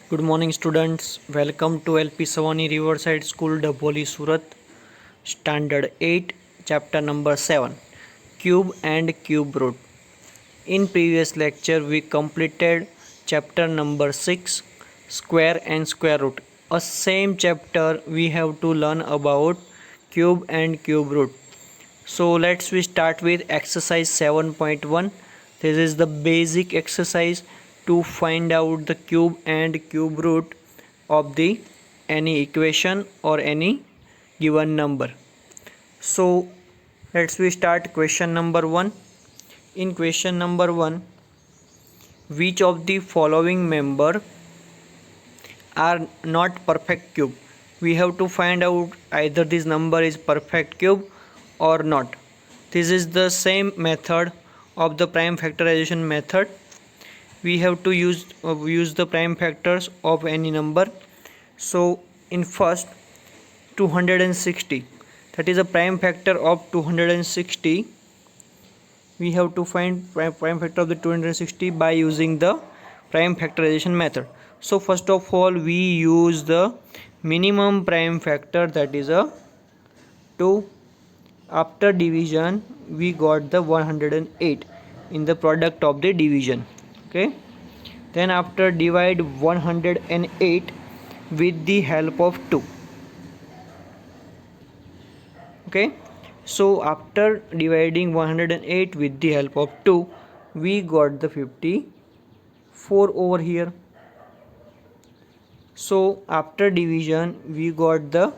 Good morning students, welcome to LP Savani Riverside School Daboli Surat, Standard 8, Chapter number 7, Cube and Cube Root. In previous lecture we completed chapter number 6, Square and Square Root. A same chapter we have to learn about cube and cube root. So let's we start with exercise 7.1. This is the basic exercise to find out the cube and cube root of the any equation or any given number. So let's we start question number 1. In question number 1, which of the following member are not perfect cube? We have to find out either this number is perfect cube or not. This is the same method of the prime factorization method. We have to use the prime factors of any number. So in first 260, that is a prime factor of 260. We have to find prime factor of the 260 by using the prime factorization method. So first of all we use the minimum prime factor, that is a 2. After division we got the 108 in the product of the division. Okay, then after divide 108 with the help of 2. Okay, so after dividing 108 with the help of 2 we got the 54 over here. So after division we got the,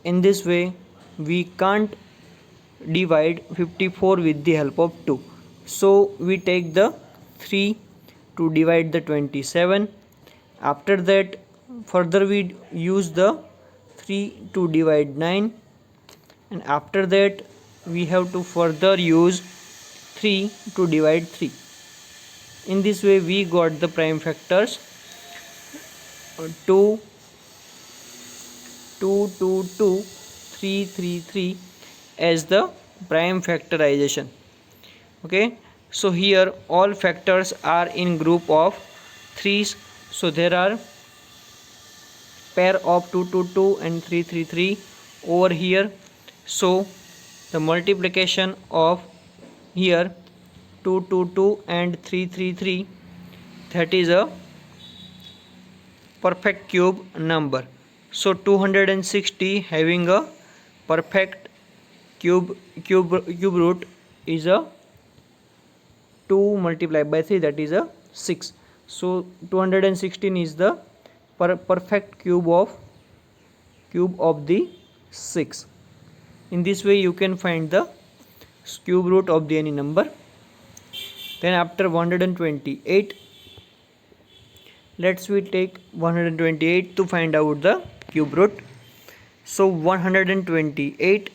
in this way we can't divide 54 with the help of 2, so we take the 3 to divide the 27. After that further we use the 3 to divide 9, and after that we have to further use 3 to divide 3. In this way we got the prime factors 2, 2, 2, 2, 3, 3, 3 as the prime factorization. Okay, so here all factors are in group of 3s, so there are pair of 2, 2, 2 and 3, 3, 3 over here. So the multiplication of here 2, 2, 2 and 3, 3, 3, that is a perfect cube number. So 260 having a perfect cube root is a 2 multiplied by 3, that is a 6. So 216 is the perfect cube of the 6. In this way you can find the cube root of the any number. Then after 128, let's we take 128 to find out the cube root. So 128,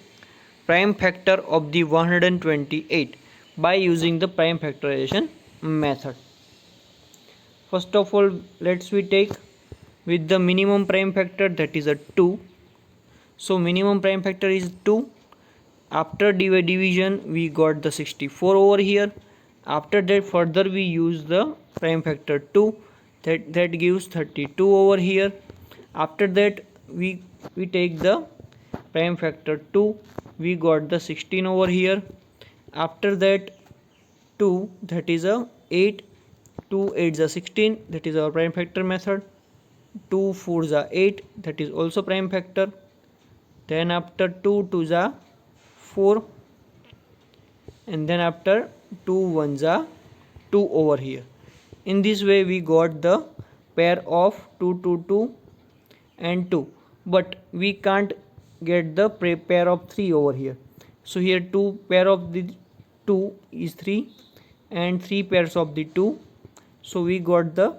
prime factor of the 128 by using the prime factorization method. First of all let's we take with the minimum prime factor, that is a 2. So minimum prime factor is 2. After division we got the 64 over here. After that further we use the prime factor 2, that gives 32 over here. After that we take the prime factor 2, we got the 16 over here. After that 2, that is a 8, 2 8 is 16, that is our prime factor method. 2 4 is 8, that is also prime factor. Then after 2 2 is 4, and then after 2 1 is 2 over here. In this way we got the pair of 2 2 2 and 2, but we can't get the pair of 3 over here. So here 2 pair of the 2 is 3 and 3 pairs of the 2, so we got the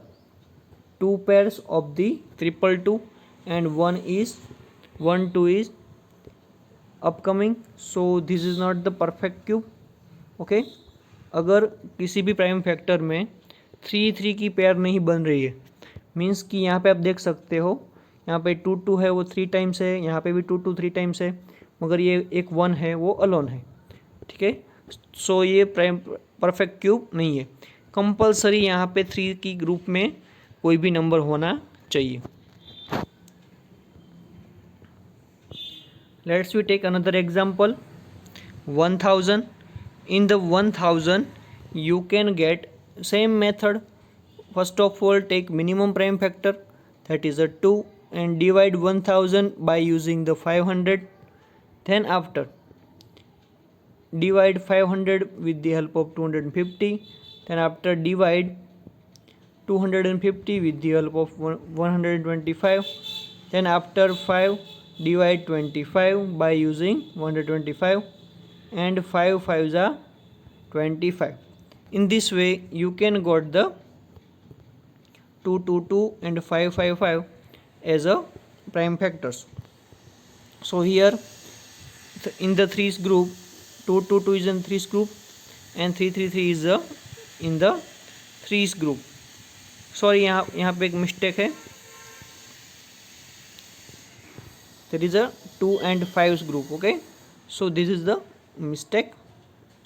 2 pairs of the 222 and 1 2 is upcoming. So this is not the perfect cube. Okay, अगर किसी भी prime factor में 3 3 की pair नहीं बन रही है, means कि यहाँ पे आप देख सकते हो यहाँ पे 2 2 है वो 3 टाइम्स है, यहाँ पे भी 2 2 3 टाइम्स है, मगर ये एक 1 है वो अलोन है. ठीक है, सो ये प्राइम परफेक्ट क्यूब नहीं है. कंपलसरी यहाँ पे 3 की ग्रुप में कोई भी नंबर होना चाहिए. Let's we take another example. 1000. In the 1000 you can get same method. First of all, take minimum prime factor, that is a 2, and divide 1000 by using the 500. Then after, divide 500 with the help of 250. Then after, divide 250 with the help of 125. Then after 5, divide 25 by using 125, and 5 5s are 25. In this way you can got the 222 and 555 as a prime factors. So here in the threes group, 222 is in threes group and 333 is in the threes group. Sorry, यहाँ पे एक mistake है. There is a 2 and 5 group. Okay, so this is the mistake.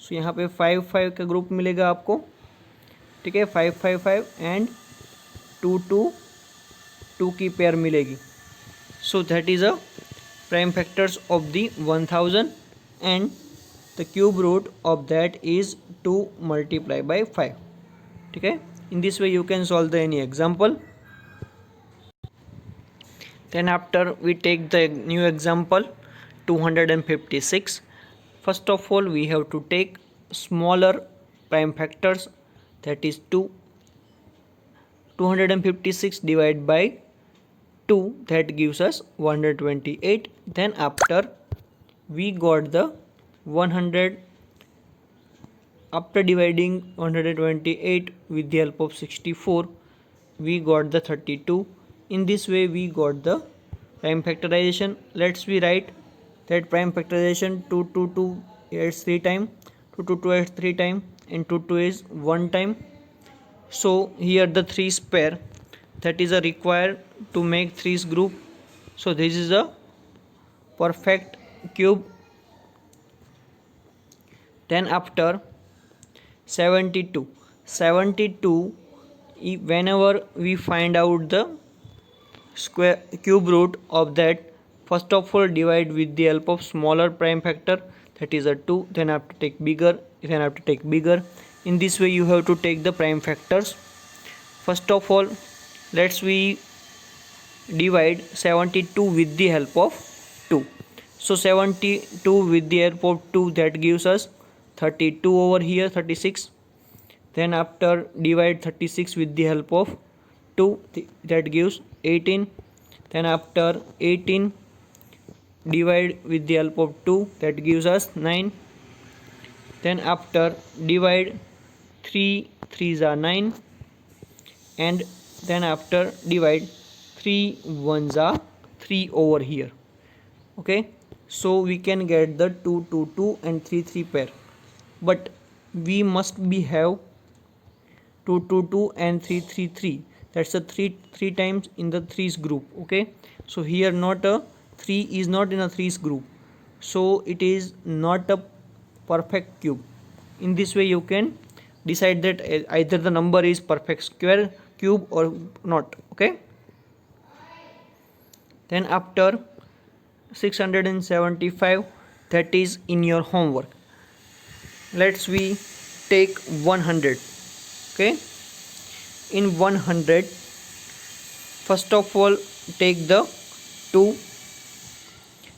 So यहाँ पे 5 5 का group मिलेगा आपको. ठीक है, 5 5 5 एंड 2 2 2 की पेयर मिलेगी. So that is a prime factors of the 1000 and the cube root of that is 2 multiplied by 5. ठीक है. In this way you can solve the any example. Then after we take the new example 256. First of all we have to take smaller prime factors, that is 2. 256 divided by 2, that gives us 128. Then after we got the 100. After dividing 128 with the help of 64, we got the 32. In this way we got the prime factorization. Let's we write that prime factorization. 222 adds 3 times, 222 adds 3 times, and 22 is 1 time. So here the 3's pair, that is a required to make 3's group. So this is a perfect cube. Then after 72, whenever we find out the square cube root of that, first of all divide with the help of smaller prime factor, that is a 2. Then have to take bigger, then have to take bigger. In this way you have to take the prime factors. First of all, let's we divide 72 with the help of 2. So 72 with the help of 2, that gives us 32 over here, 36. Then after divide 36 with the help of 2, that gives 18. Then after 18 divide with the help of 2, that gives us 9. Then after divide 3 3s are 9, and then after divide 3 1s are 3 over here. Okay, so we can get the 2 2 2 and 3 3 pair, but we must be have 2 2 2 and 3 3 3. That's a 3 times in the 3's group. Okay, so here not a 3 is not in a 3's group, so it is not a perfect cube. In this way you can decide that either the number is perfect square, cube, or not. Okay, then after 675, that is in your homework. Let's we take 100. Okay, in 100, first of all take the 2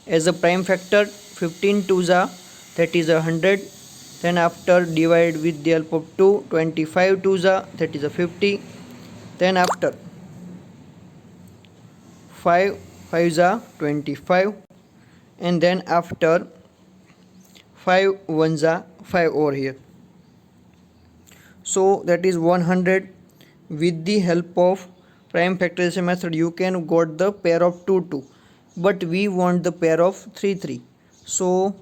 as a prime factor. 15 2s are, that is 100. Then after divide with the help of 2. 25 2s are, that is 50. Then after 5 5s are 25, and then after 5 1s are 5 over here. So that is 100. With the help of prime factorization method you can got the pair of 2 2, but we want the pair of 3 3. So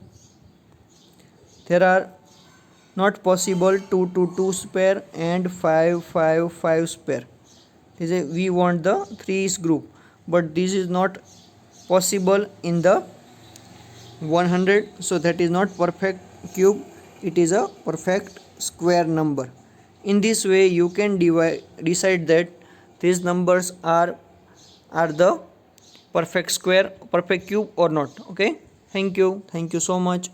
there are not possible 2 2 2's pair and 5 5 5's pair. We want the 3's group, but this is not possible in the 100. So that is not perfect cube, it is a perfect square number. In this way you can decide that these numbers are the perfect square, perfect cube or not. Okay, thank you so much.